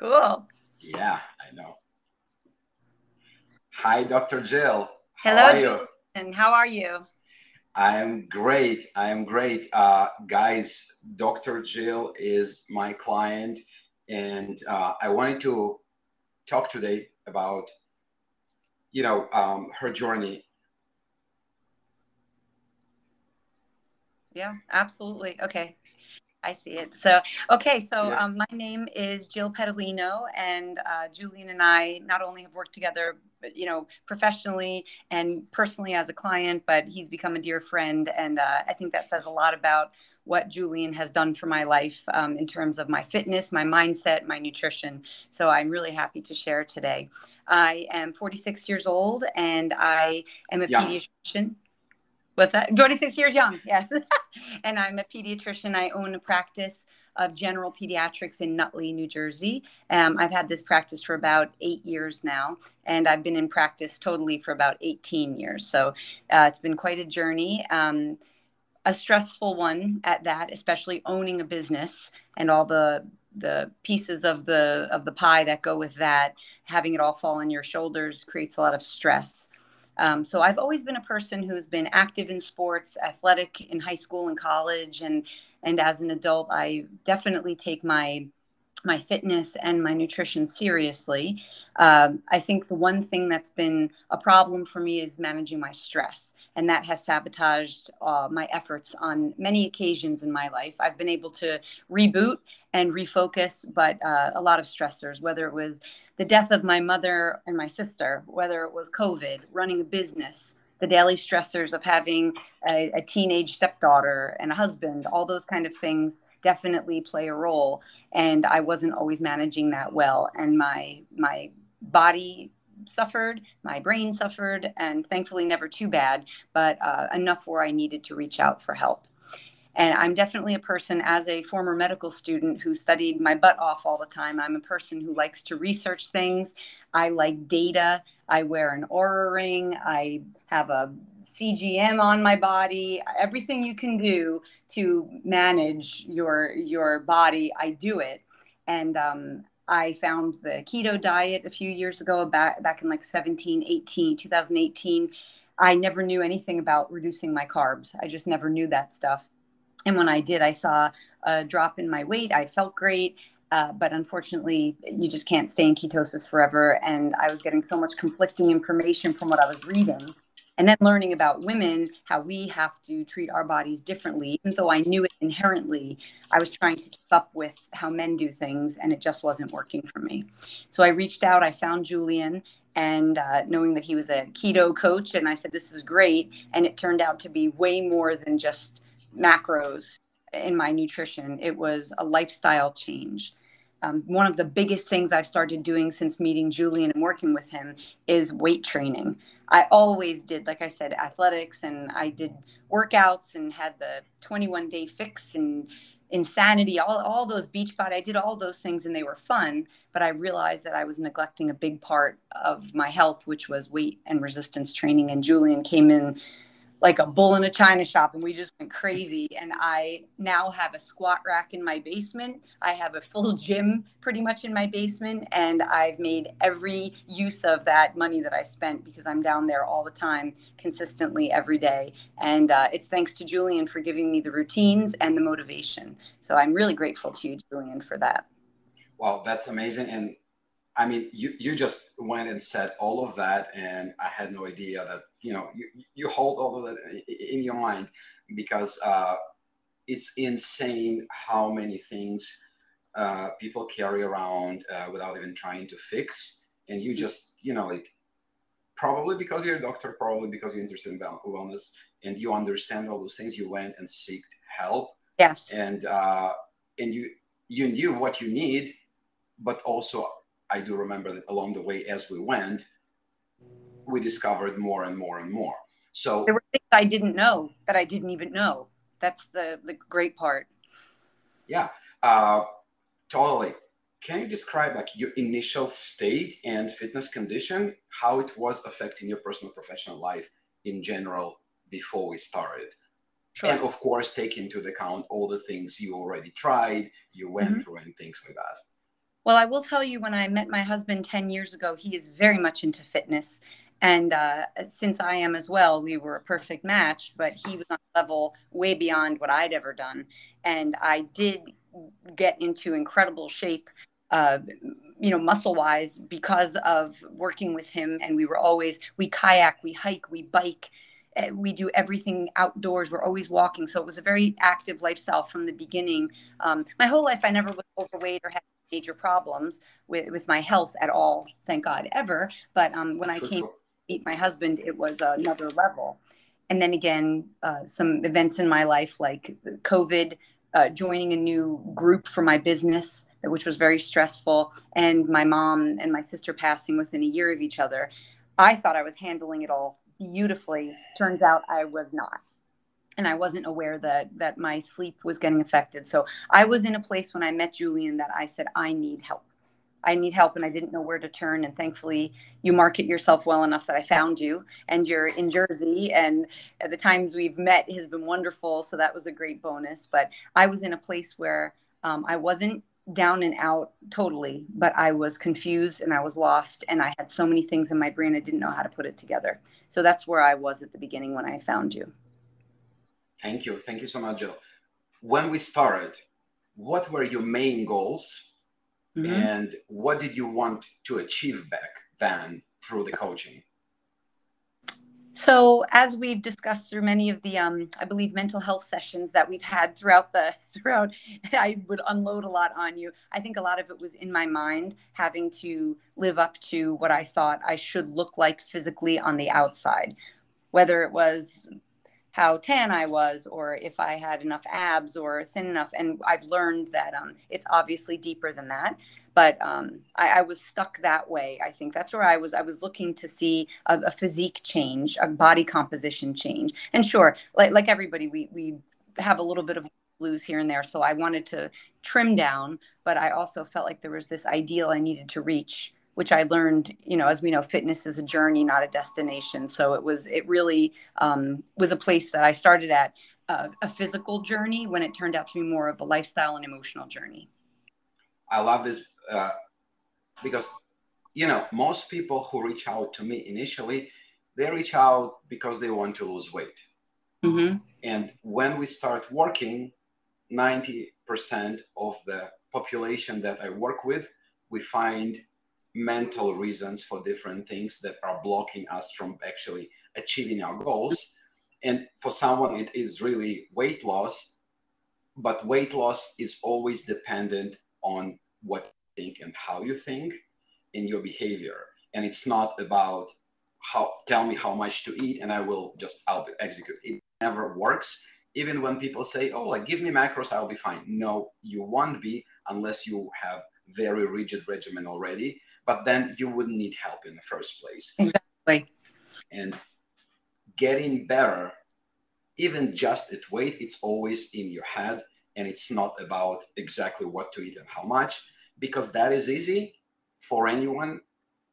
Cool. Yeah, I know. Hi, Dr. Jill. How Hello, are you? Julian. How are you? I am great. I am great. Guys, Dr. Jill is my client, and I wanted to talk today about, her journey. Yeah, absolutely. Okay. I see it. So Yeah. my name is Jill Pedalino, and Julian and I not only have worked together, but, professionally and personally as a client, but he's become a dear friend. And I think that says a lot about what Julian has done for my life in terms of my fitness, my mindset, my nutrition. So I'm really happy to share today. I am 46 years old, and I am a Young. pediatrician. What's that? 26 years young. Yes. And I'm a pediatrician. I own a practice of general pediatrics in Nutley, New Jersey. I've had this practice for about 8 years now, and I've been in practice totally for about 18 years. So it's been quite a journey. A stressful one at that, especially owning a business and all the pieces of the pie that go with that. Having it all fall on your shoulders creates a lot of stress. So I've always been a person who's been active in sports, athletic in high school and college, and as an adult, I definitely take my fitness and my nutrition seriously. I think the one thing that's been a problem for me is managing my stress. And that has sabotaged my efforts on many occasions in my life. I've been able to reboot and refocus, but a lot of stressors, whether it was the death of my mother and my sister, whether it was COVID, running a business, the daily stressors of having a teenage stepdaughter and a husband, all those kind of things definitely play a role, and I wasn't always managing that well, and my body suffered, my brain suffered, and thankfully never too bad, but enough where I needed to reach out for help. And I'm definitely a person, as a former medical student who studied my butt off all the time, I'm a person who likes to research things. I like data. I wear an Aura ring. I have a CGM on my body. Everything you can do to manage your body, I do it. And I found the keto diet a few years ago, back in like 2018. I never knew anything about reducing my carbs. I just never knew that stuff. And when I did, I saw a drop in my weight. I felt great. But unfortunately, you just can't stay in ketosis forever. And I was getting so much conflicting information from what I was reading. And then learning about women, how we have to treat our bodies differently. Even though I knew it inherently, I was trying to keep up with how men do things, and it just wasn't working for me. So I reached out, I found Julian, and knowing that he was a keto coach, and I said, this is great. And it turned out to be way more than just macros in my nutrition. It was a lifestyle change. One of the biggest things I've started doing since meeting Julian and working with him is weight training. I always did, like I said, athletics, and I did workouts and had the 21-day fix and insanity, all those beach body. I did all those things and they were fun, but I realized that I was neglecting a big part of my health, which was weight and resistance training. And Julian came in like a bull in a china shop, and we just went crazy. And I now have a squat rack in my basement. I have a full gym pretty much in my basement, and I've made every use of that money that I spent because I'm down there all the time, consistently every day. And it's thanks to Julian for giving me the routines and the motivation. So I'm really grateful to you, Julian, for that. Wow, that's amazing. And I mean, you just went and said all of that, and I had no idea that you hold all of that in your mind because it's insane how many things people carry around without even trying to fix, and you just like probably because you're a doctor, probably because you're interested in wellness, and you understand all those things, you went and seeked help, Yes. and you knew what you need, but also I do remember that along the way as we went, we discovered more and more and more. There So were things I didn't know that I didn't even know. That's the great part. yeah, totally. Can you describe like your initial state and fitness condition, how it was affecting your personal professional life in general before we started? And Sure. of course, take into account all the things you already tried, you went Mhm. through, and things like that. Well, I will tell you, when I met my husband 10 years ago, he is very much into fitness. And since I am as well, we were a perfect match, but he was on a level way beyond what I'd ever done. And I did get into incredible shape, uh, muscle wise, because of working with him. And we kayak, we hike, we bike, we do everything outdoors. We're always walking. So it was a very active lifestyle from the beginning. My whole life, I never was overweight or had major problems with my health at all, thank God, ever. But when I came to meet my husband, it was another level. And then again, some events in my life like COVID, joining a new group for my business, which was very stressful, and my mom and my sister passing within a year of each other. I thought I was handling it all beautifully. Turns out I was not. And I wasn't aware that my sleep was getting affected. So I was in a place when I met Julian that I said, I need help. I need help, and I didn't know where to turn. And thankfully, you market yourself well enough that I found you, and you're in Jersey. And the times we've met has been wonderful. So that was a great bonus. But I was in a place where I wasn't down and out totally, but I was confused and I was lost. And I had so many things in my brain, I didn't know how to put it together. So that's where I was at the beginning when I found you. Thank you. Thank you so much, Jill. When we started, what were your main goals? Mm-hmm. And what did you want to achieve back then through the coaching? So as we've discussed through many of the, I believe, mental health sessions that we've had throughout, I would unload a lot on you. I think a lot of it was in my mind, having to live up to what I thought I should look like physically on the outside, whether it was how tan I was, or if I had enough abs or thin enough. And I've learned that it's obviously deeper than that. But I was stuck that way. I think that's where I was. I was looking to see a physique change, a body composition change. And sure, like everybody, we have a little bit of blues here and there. So I wanted to trim down, but I also felt like there was this ideal I needed to reach, which I learned, as we know, fitness is a journey, not a destination. So it really was a place that I started at a physical journey when it turned out to be more of a lifestyle and emotional journey. I love this because, most people who reach out to me initially, they reach out because they want to lose weight. Mm-hmm. And when we start working, 90% of the population that I work with, we find mental reasons for different things that are blocking us from actually achieving our goals. And for someone, it is really weight loss, but weight loss is always dependent on what you think and how you think in your behavior. And it's not about tell me how much to eat and I'll execute. It never works. Even when people say, oh, like, give me macros, I'll be fine. No, you won't be unless you have very rigid regimen already, but then you wouldn't need help in the first place. Exactly. And getting better, even just at weight, it's always in your head, and it's not about exactly what to eat and how much, because that is easy for anyone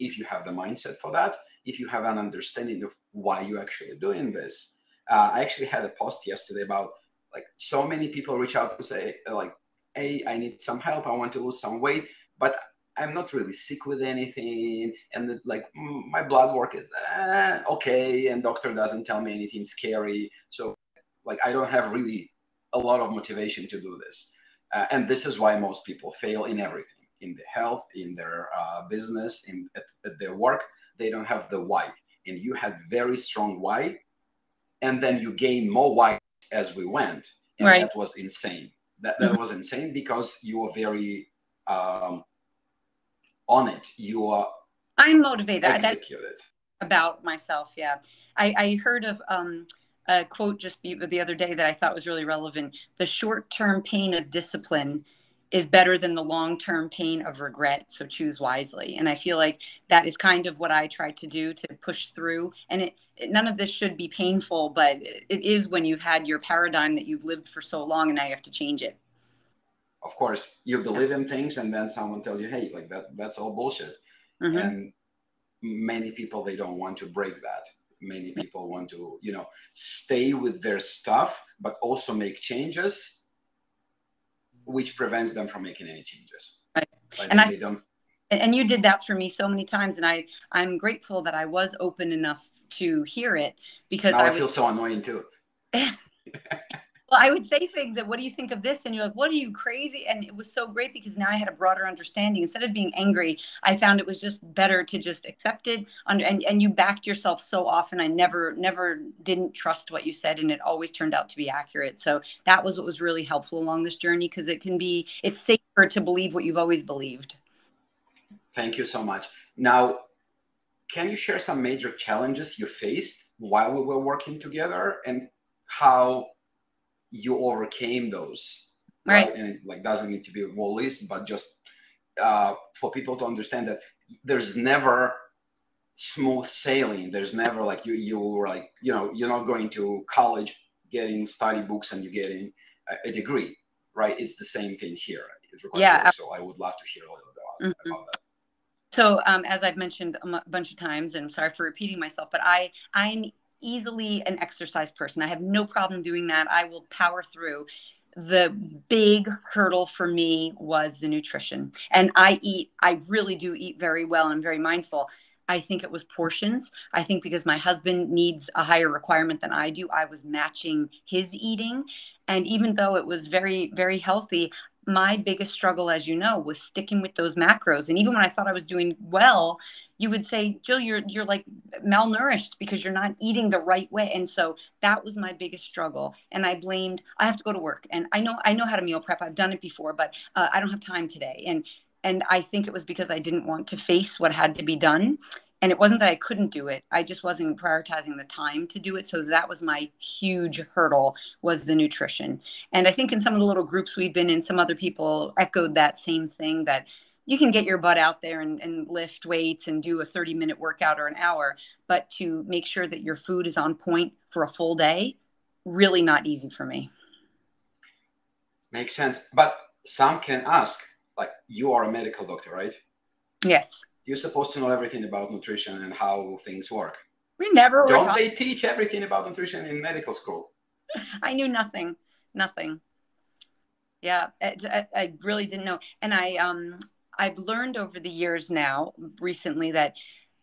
if you have the mindset for that, if you have an understanding of why you're actually doing this. I actually had a post yesterday about, like, so many people reach out to say, like, hey, I need some help. I want to lose some weight, but I'm not really sick with anything. And my blood work is okay. And doctor doesn't tell me anything scary. So I don't have really a lot of motivation to do this. And this is why most people fail in everything, in their health, in their business, at their work. They don't have the why. And you had very strong why. And then you gain more why as we went. And right. That was insane. That was insane because you were very on it. You are. I'm motivated. Executed. About myself. Yeah. I heard of a quote just the other day that I thought was really relevant. The short-term pain of discipline is better than the long-term pain of regret. So choose wisely. And I feel like that is kind of what I tried to do to push through. And none of this should be painful, but it is when you've had your paradigm that you've lived for so long and now you have to change it. Of course, you believe in things and then someone tells you, hey, that's all bullshit. Mm-hmm. And many people, they don't want to break that. Many people want to, stay with their stuff, but also make changes, which prevents them from making any changes. Right. right? And They don't. and you did that for me so many times. And I'm grateful that I was open enough to hear it, because Now I feel so annoying too. well, I would say things that, what do you think of this? And you're like, what are you, crazy? And it was so great, because now I had a broader understanding. Instead of being angry, I found it was just better to just accept it. And you backed yourself so often. I never didn't trust what you said. And it always turned out to be accurate. So that was what was really helpful along this journey, because it's safer to believe what you've always believed. Thank you so much. Now, can you share some major challenges you faced while we were working together, and how you overcame those? Right. And it like doesn't need to be a whole list, but just for people to understand that there's never smooth sailing. There's never like you were like, you're not going to college getting study books and you're getting a degree, right? It's the same thing here. It requires work. So I would love to hear a little bit about that. So as I've mentioned a bunch of times, and I'm sorry for repeating myself, but I'm easily an exercise person. I have no problem doing that. I will power through. The big hurdle for me was the nutrition. And I really do eat very well. I'm very mindful. I think it was portions. I think because my husband needs a higher requirement than I do, I was matching his eating. And even though it was very, very healthy, my biggest struggle, as you know, was sticking with those macros. And even when I thought I was doing well, you would say, Jill, you're like malnourished because you're not eating the right way. And so that was my biggest struggle. And I have to go to work. And I know how to meal prep. I've done it before, but I don't have time today. And I think it was because I didn't want to face what had to be done. And it wasn't that I couldn't do it. I just wasn't prioritizing the time to do it. So that was my huge hurdle, was the nutrition. And I think in some of the little groups we've been in, some other people echoed that same thing, that you can get your butt out there and lift weights and do a 30-minute workout or an hour, but to make sure that your food is on point for a full day, really not easy for me. Makes sense. But some can ask, like, you are a medical doctor, right? Yes. You're supposed to know everything about nutrition and how things work. We never were. Don't they teach everything about nutrition in medical school? I knew nothing. Yeah, I really didn't know. And I've learned over the years now, recently, that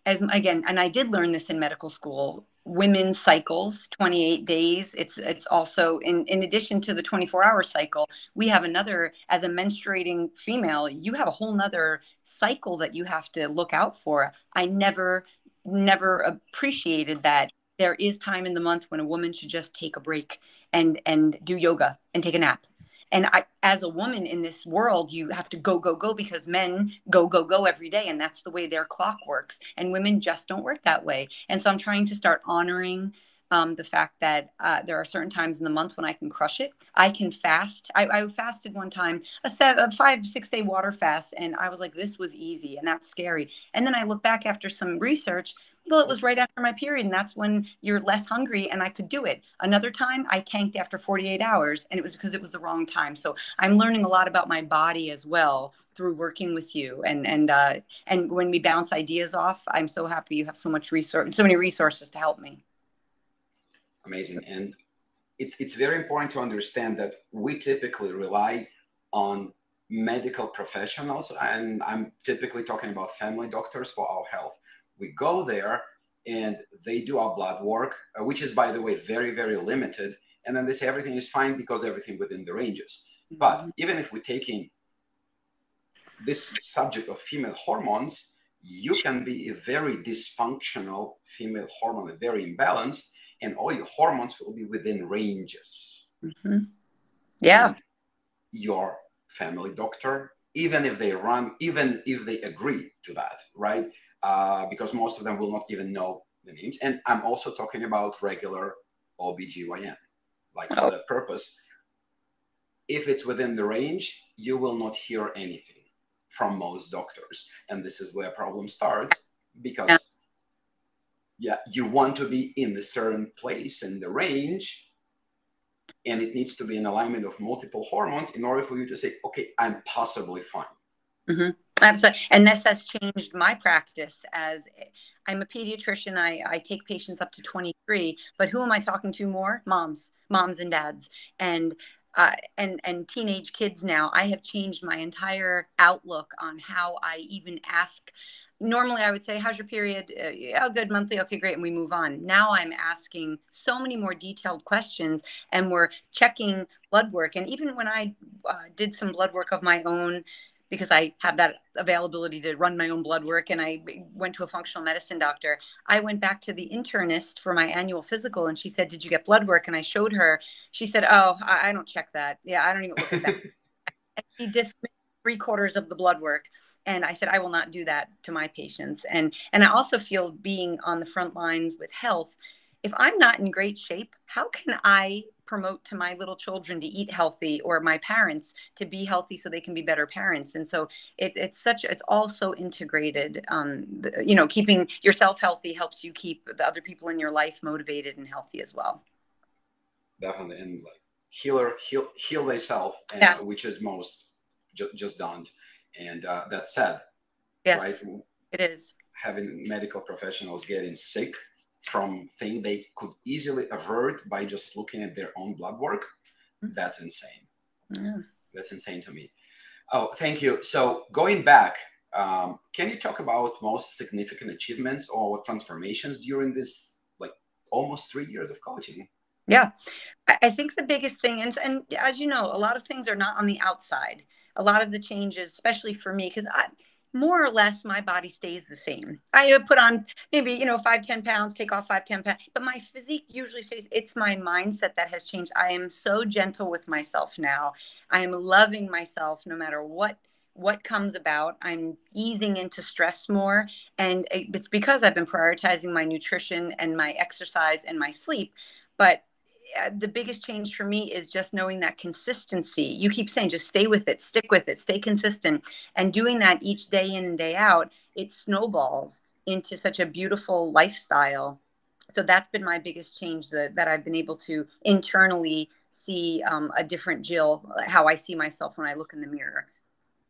and I did learn this in medical school, women's cycles, 28 days. It's also in addition to the 24-hour cycle, we have another, as a menstruating female, you have a whole nother cycle that you have to look out for. I never appreciated that there is time in the month when a woman should just take a break and do yoga and take a nap. And as a woman in this world, you have to go, because men go every day. And that's the way their clock works. And women just don't work that way. And so I'm trying to start honoring the fact that there are certain times in the month when I can crush it. I can fast. I fasted one time, a 5-6 day water fast. And I was like, this was easy. And that's scary. And then I look back after some research. Well, it was right after my period, and that's when you're less hungry, and I could do it. Another time, I tanked after 48 hours, and it was because it was the wrong time. So I'm learning a lot about my body as well through working with you. And when we bounce ideas off, I'm so happy you have so many resources to help me. Amazing. And it's very important to understand that we typically rely on medical professionals, and I'm typically talking about family doctors, for our health. We go there and they do our blood work, which is, by the way, very, very limited. And then they say everything is fine because everything within the ranges. Mm-hmm. But even if we're taking this subject of female hormones, you can be a very dysfunctional female hormone, very imbalanced, and all your hormones will be within ranges. Mm-hmm. Yeah. And your family doctor, even if they agree to that, right? Because most of them will not even know the names. And I'm also talking about regular OBGYN, like for that purpose. If it's within the range, you will not hear anything from most doctors. And this is where problem starts, because you want to be in a certain place in the range, and it needs to be an alignment of multiple hormones in order for you to say, okay, I'm possibly fine. Mm-hmm. Absolutely. And this has changed my practice. As I'm a pediatrician, I take patients up to 23, but who am I talking to more? Moms and dads. And and teenage kids now, I have changed my entire outlook on how I even ask. Normally I would say, how's your period? Oh, good, monthly. Okay, great. And we move on. Now I'm asking so many more detailed questions, and we're checking blood work. And even when I did some blood work of my own, because I have that availability to run my own blood work, and I went to a functional medicine doctor, I went back to the internist for my annual physical, and she said, did you get blood work? And I showed her. She said, oh, I don't check that. Yeah, I don't even look at that. And she dismissed 3/4 of the blood work. And I said, I will not do that to my patients. And I also feel, being on the front lines with health, if I'm not in great shape, how can I promote to my little children to eat healthy, or my parents to be healthy so they can be better parents? And so it's all so integrated. Keeping yourself healthy helps you keep the other people in your life motivated and healthy as well. Definitely. And like heal thyself, and Yeah. which is most just done. And that's sad. Yes, right? It is. Having medical professionals getting sick from things they could easily avert by just looking at their own blood work, that's insane. Yeah. That's insane to me. Oh, thank you. So going back, can you talk about most significant achievements or transformations during this, like, almost 3 years of coaching? Yeah, I think the biggest thing, and as you know, a lot of things are not on the outside. A lot of the changes, especially for me, because I more or less my body stays the same. I put on maybe 5-10 pounds, take off 5-10 pounds, but my physique usually stays. It's my mindset that has changed. I am so gentle with myself now. I am loving myself no matter what comes about. I'm easing into stress more, and it's because I've been prioritizing my nutrition and my exercise and my sleep. But the biggest change for me is just knowing that consistency. You keep saying, just stay with it, stick with it, stay consistent. And doing that each day in and day out, it snowballs into such a beautiful lifestyle. So that's been my biggest change, that I've been able to internally see a different Jill, how I see myself when I look in the mirror.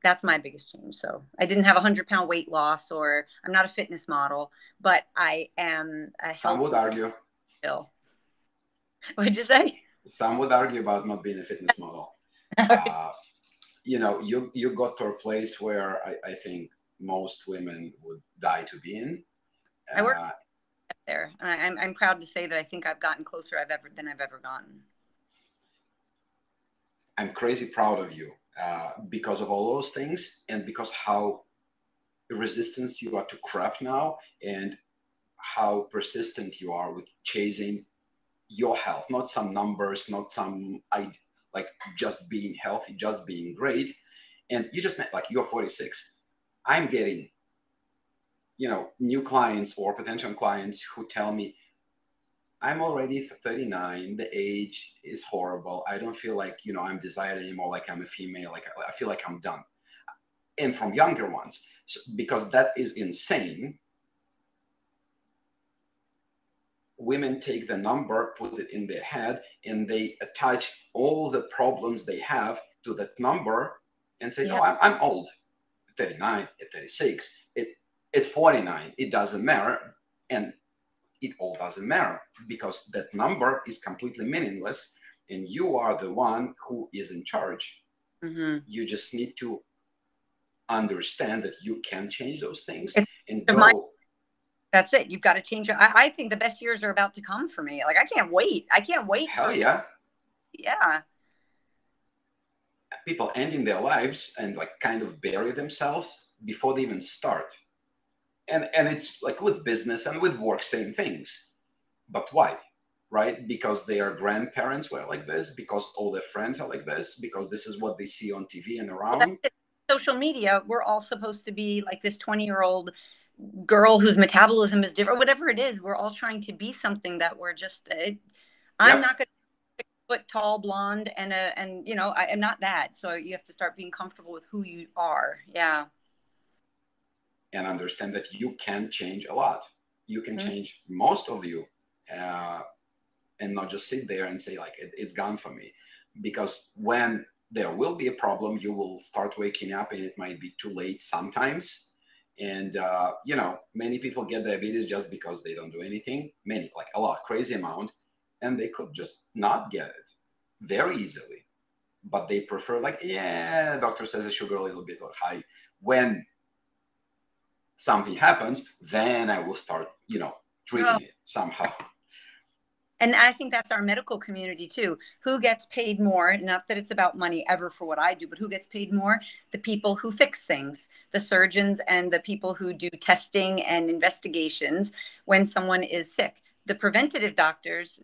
That's my biggest change. So I didn't have 100-pound weight loss, or I'm not a fitness model, but I am a Some would argue. Jill. What'd you say? Some would argue about not being a fitness model. You got to a place where I think most women would die to be in. I work there, and I'm proud to say that I think I've gotten closer than I've ever gotten. I'm crazy proud of you because of all those things, and because how resistant you are to crap now, and how persistent you are with chasing your health, not some numbers, not some like just being healthy, just being great. And you just met, like, you're 46. I'm getting new clients or potential clients who tell me, I'm already 39, the age is horrible, I don't feel like I'm desired anymore, like I'm a female, like I feel like I'm done. And from younger ones, because that is insane. Women take the number, put it in their head, and they attach all the problems they have to that number and say, no, I'm old. At 39, at 36, at 49, it doesn't matter. And it all doesn't matter, because that number is completely meaningless, and you are the one who is in charge. Mm-hmm. You just need to understand that you can change those things and go. That's it. You've got to change it. I think the best years are about to come for me. Like, I can't wait. Hell yeah. Yeah. People ending their lives and like kind of bury themselves before they even start. And it's like with business and with work, same things. But why? Right? Because their grandparents were like this, because all their friends are like this, because this is what they see on TV and around. Well, social media, we're all supposed to be like this 20-year-old girl whose metabolism is different, whatever it is. We're all trying to be something that we're just, I'm not going to be 6 foot tall, blonde, and I am not that. So you have to start being comfortable with who you are. Yeah. And understand that you can change a lot. You can change most of you, and not just sit there and say, like, it's gone for me. Because when there will be a problem, you will start waking up, and it might be too late sometimes. And, many people get diabetes just because they don't do anything. Many, like a lot, crazy amount. And they could just not get it very easily. but they prefer like, yeah, doctor says the sugar a little bit high. When something happens, then I will start, treating it somehow. And I think that's our medical community too. Who gets paid more? Not that it's about money ever for what I do, but who gets paid more? The people who fix things, the surgeons and the people who do testing and investigations when someone is sick. The preventative doctors,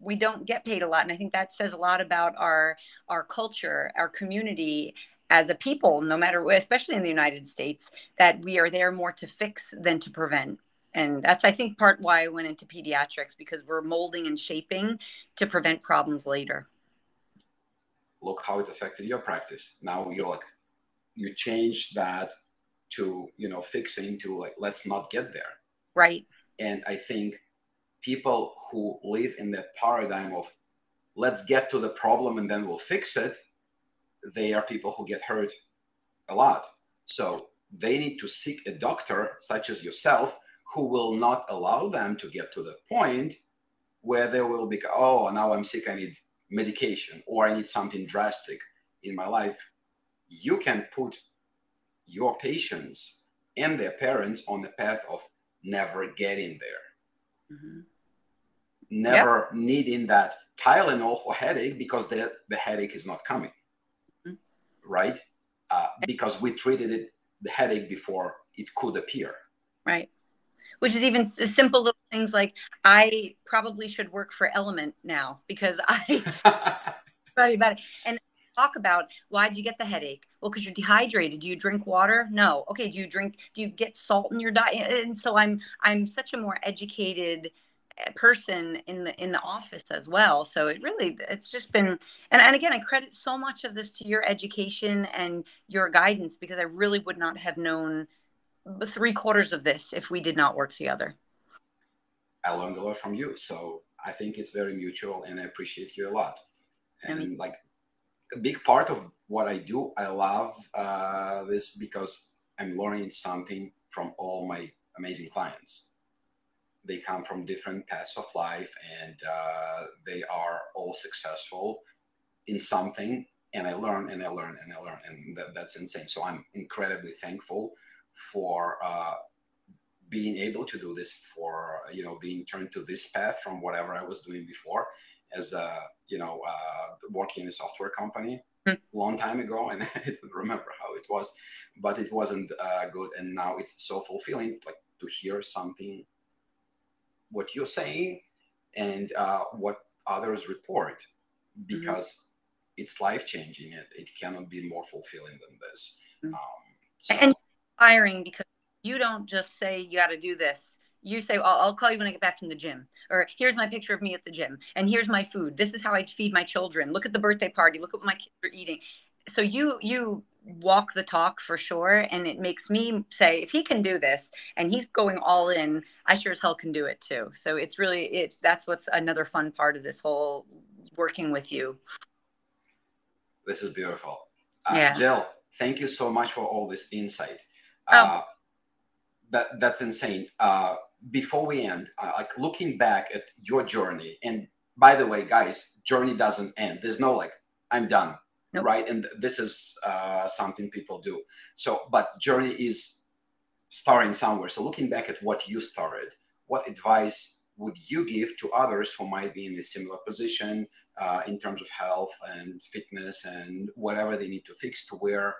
we don't get paid a lot. And I think that says a lot about our culture, our community as a people, no matter what, especially in the United States, that we are there more to fix than to prevent. And that's, I think, part why I went into pediatrics, because we're molding and shaping to prevent problems later. Look how it affected your practice. Now you change that to, fixing to like, let's not get there. Right. And I think people who live in that paradigm of let's get to the problem and then we'll fix it, they are people who get hurt a lot. So they need to seek a doctor such as yourself who will not allow them to get to the point where they will be, oh, now I'm sick, I need medication, or I need something drastic in my life. You can put your patients and their parents on the path of never getting there. Mm-hmm. Never needing that Tylenol for headache because the headache is not coming, right? Because we treated the headache before it could appear. Right. Which is even simple little things like, I probably should work for Element now because I worry about it. And talk about, why'd you get the headache? Well, because you're dehydrated. Do you drink water? No. Okay. Do you get salt in your diet? And so I'm such a more educated person in the office as well. So it's just been, and again, I credit so much of this to your education and your guidance, because I really would not have known 3/4 of this if we did not work together. I learned a lot from you, so I think it's very mutual, and I appreciate you a lot. And like a big part of what I do, I love this because I'm learning something from all my amazing clients. They come from different paths of life, and they are all successful in something. And I learn and I learn and I learn, and that's insane. So I'm incredibly thankful for being able to do this, for being turned to this path from whatever I was doing before, as working in a software company a long time ago, and I don't remember how it was, but it wasn't good. And now it's so fulfilling, like to hear something, what you're saying, and what others report, because it's life changing. It cannot be more fulfilling than this. And inspiring, because you don't just say you got to do this. You say, I'll call you when I get back from the gym, or here's my picture of me at the gym, and here's my food. This is how I feed my children. Look at the birthday party. Look at what my kids are eating. So you walk the talk for sure. And it makes me say, if he can do this and he's going all in, I sure as hell can do it too. So that's what's another fun part of this whole working with you. This is beautiful. Yeah. Jill, thank you so much for all this insight. That's insane. Before we end, like looking back at your journey, and by the way, guys, journey doesn't end. There's no like, I'm done. Nope. Right. And this is something people do. So, but journey is starting somewhere. So looking back at what you started, what advice would you give to others who might be in a similar position in terms of health and fitness and whatever they need to fix to where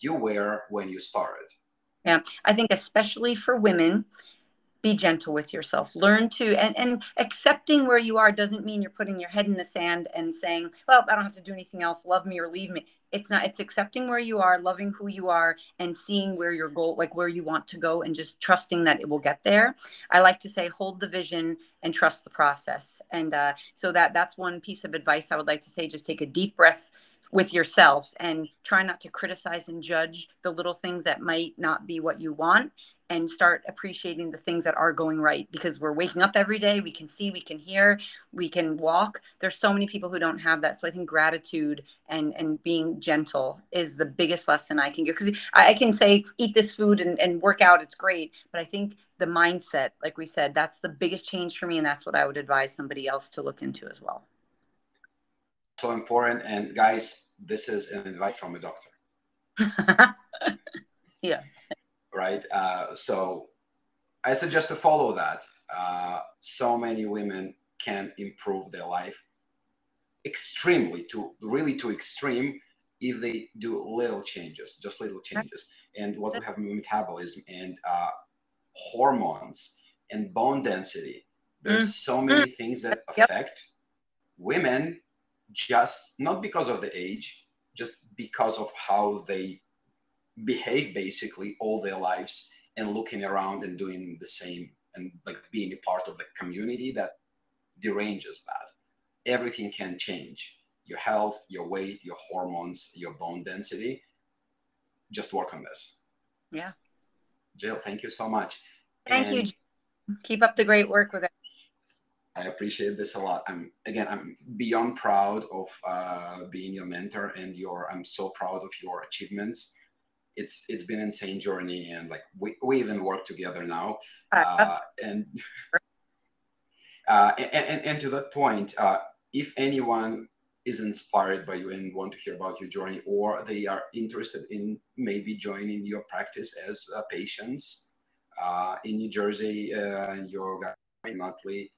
you were when you started? Yeah, I think especially for women, be gentle with yourself. Learn to, and accepting where you are doesn't mean you're putting your head in the sand and saying, well, I don't have to do anything else. Love me or leave me. It's not, it's accepting where you are, loving who you are, and seeing where your goal, like where you want to go, and just trusting that it will get there. I like to say, hold the vision and trust the process. And so that's one piece of advice I would like to say. Just take a deep breath with yourself and try not to criticize and judge the little things that might not be what you want, and start appreciating the things that are going right, because we're waking up every day. We can see, we can hear, we can walk. There's so many people who don't have that. So I think gratitude and being gentle is the biggest lesson I can give, because I can say, eat this food and work out. It's great. But I think the mindset, like we said, that's the biggest change for me. And that's what I would advise somebody else to look into as well. So important. And guys, this is an advice from a doctor. Yeah. Right. So I suggest to follow that. So many women can improve their life extremely, to really to extreme, if they do little changes, just little changes. And what we have metabolism and hormones and bone density. There's so many things that affect women, just not because of the age, just because of how they behave basically all their lives, and looking around and doing the same, and like being a part of the community that deranges that. Everything can change: your health, your weight, your hormones, your bone density. Just work on this. Yeah. Jill, thank you so much. Thank you. Keep up the great work with it. I appreciate this a lot. I'm beyond proud of being your mentor, and I'm so proud of your achievements. It's been an insane journey, and like we even work together now. And to that point, if anyone is inspired by you and want to hear about your journey, or they are interested in maybe joining your practice as patients in New Jersey, yoga in Nutley,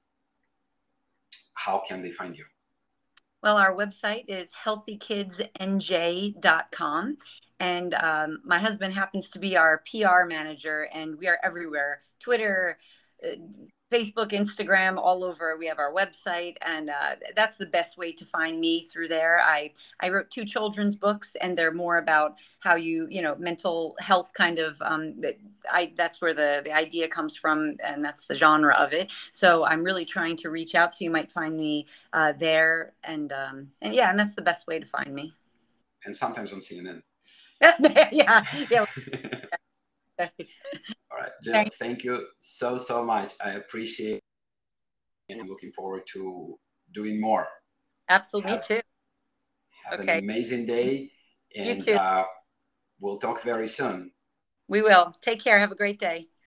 how can they find you? Well, our website is healthykidsnj.com. And my husband happens to be our PR manager, and we are everywhere: Twitter, Facebook, Instagram, all over. We have our website, and that's the best way to find me, through there. I wrote 2 children's books, and they're more about how mental health kind of, that's where the idea comes from, and that's the genre of it. So I'm really trying to reach out, so you might find me there, and yeah, and that's the best way to find me. And sometimes on CNN. Yeah. All right, Jill, thank you so much. I appreciate it, and I'm looking forward to doing more. Absolutely. Me too. Have an amazing day, and you too. We'll talk very soon. We will. Take care. Have a great day.